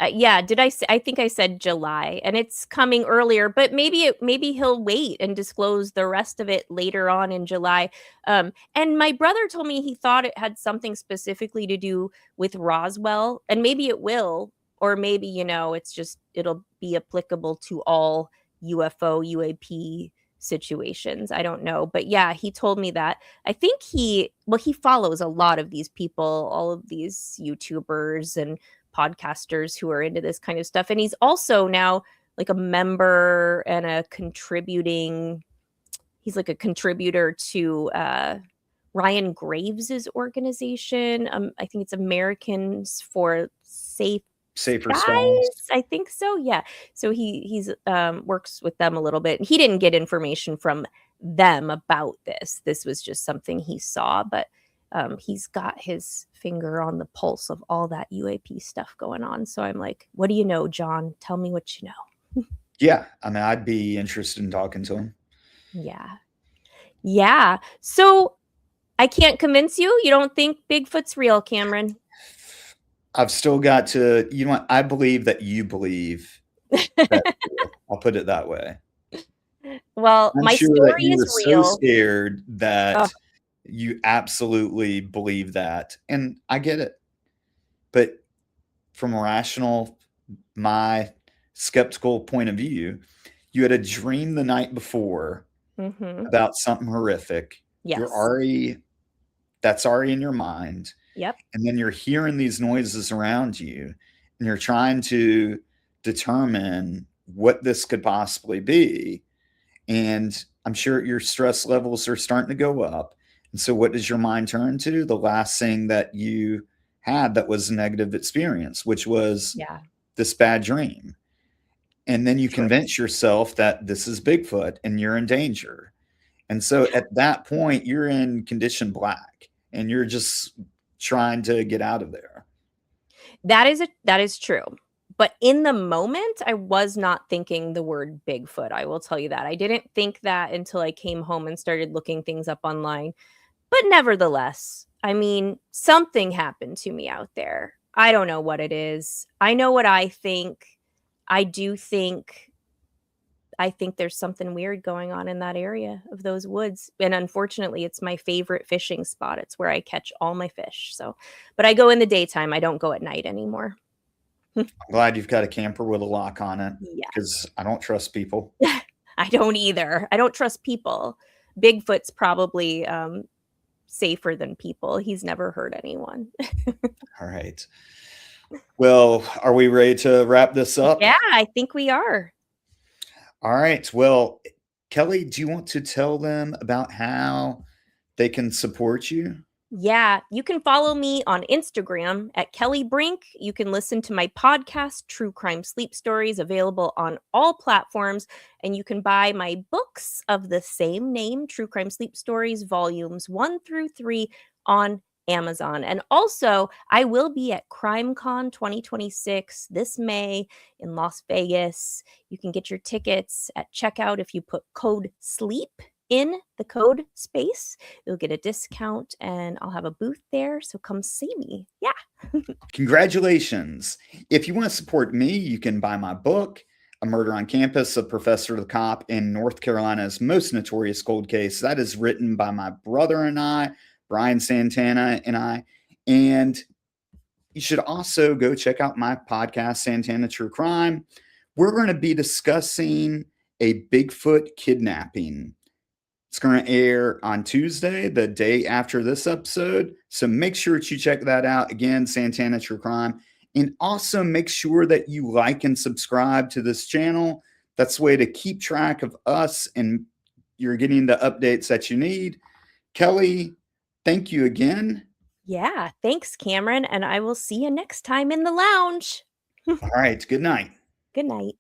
Speaker 1: Yeah, did I say, I think I said July, and it's coming earlier, but maybe he'll wait and disclose the rest of it later on in July. And my brother told me he thought it had something specifically to do with Roswell, and maybe it will, or maybe, it's just it'll be applicable to all UFO, UAP situations. I don't know. But yeah, he told me that. I think he follows a lot of these people, all of these YouTubers and podcasters who are into this kind of stuff. And he's also now like a member and he's like a contributor to Ryan Graves's organization. I think it's Americans for
Speaker 2: Safer
Speaker 1: Skies.
Speaker 2: skies.
Speaker 1: I think so. Yeah. So he's works with them a little bit. He didn't get information from them about this. This was just something he saw, but he's got his finger on the pulse of all that UAP stuff going on. So I'm like, what do you know, John? Tell me what you know.
Speaker 2: Yeah. I mean, I'd be interested in talking to him.
Speaker 1: Yeah. Yeah. So I can't convince you? You don't think Bigfoot's real, Cameron?
Speaker 2: I've still got to, you know what? I believe that you believe. I'll put it that way.
Speaker 1: Well,
Speaker 2: I'm
Speaker 1: my
Speaker 2: sure that
Speaker 1: story
Speaker 2: you
Speaker 1: is
Speaker 2: were
Speaker 1: real.
Speaker 2: so scared that
Speaker 1: Ugh.
Speaker 2: you absolutely believe that. And I get it. But from my skeptical point of view, you had a dream the night before about something horrific.
Speaker 1: Yes.
Speaker 2: That's already in your mind.
Speaker 1: Yep.
Speaker 2: And then you're hearing these noises around you and you're trying to determine what this could possibly be. And I'm sure your stress levels are starting to go up. And so what does your mind turn to? The last thing that you had that was a negative experience, which was this bad dream. And then you convince yourself that this is Bigfoot and you're in danger. And so at that point, you're in condition black and you're just trying to get out of there.
Speaker 1: That is true. But in the moment, I was not thinking the word Bigfoot. I will tell you that. I didn't think that until I came home and started looking things up online. But nevertheless, I mean, something happened to me out there. I don't know what it is. I know what I think. I think there's something weird going on in that area of those woods. And unfortunately, it's my favorite fishing spot. It's where I catch all my fish. So, but I go in the daytime. I don't go at night anymore.
Speaker 2: I'm glad you've got a camper with a lock on it.
Speaker 1: Yeah.
Speaker 2: Because I don't trust people.
Speaker 1: I don't either. I don't trust people. Bigfoot's probably safer than people. He's never hurt anyone.
Speaker 2: All right. Well, are we ready to wrap this up?
Speaker 1: Yeah, I think we are.
Speaker 2: All right. Well, Kelli, do you want to tell them about how they can support you?
Speaker 1: Yeah, you can follow me on Instagram at Kelli Brink. You can listen to my podcast, True Crime Sleep Stories, available on all platforms. And you can buy my books of the same name, True Crime Sleep Stories, volumes 1 through 3 on Amazon. And also, I will be at CrimeCon 2026 this May in Las Vegas. You can get your tickets at checkout if you put code SLEEP in the code space. You'll get a discount and I'll have a booth there. So come see me. Yeah.
Speaker 2: Congratulations. If you want to support me, you can buy my book, A Murder on Campus, A Professor the Cop in North Carolina's Most Notorious Cold Case. That is written by my brother and I, Brian Santana and I. And you should also go check out my podcast, Santana True Crime. We're going to be discussing a Bigfoot kidnapping. It's going to air on Tuesday, the day after this episode. So make sure that you check that out. Again, Santana True Crime. And also make sure that you like and subscribe to this channel. That's a way to keep track of us and you're getting the updates that you need. Kelli, thank you again.
Speaker 1: Yeah, thanks, Cameron. And I will see you next time in the lounge.
Speaker 2: All right. Good night.
Speaker 1: Good night.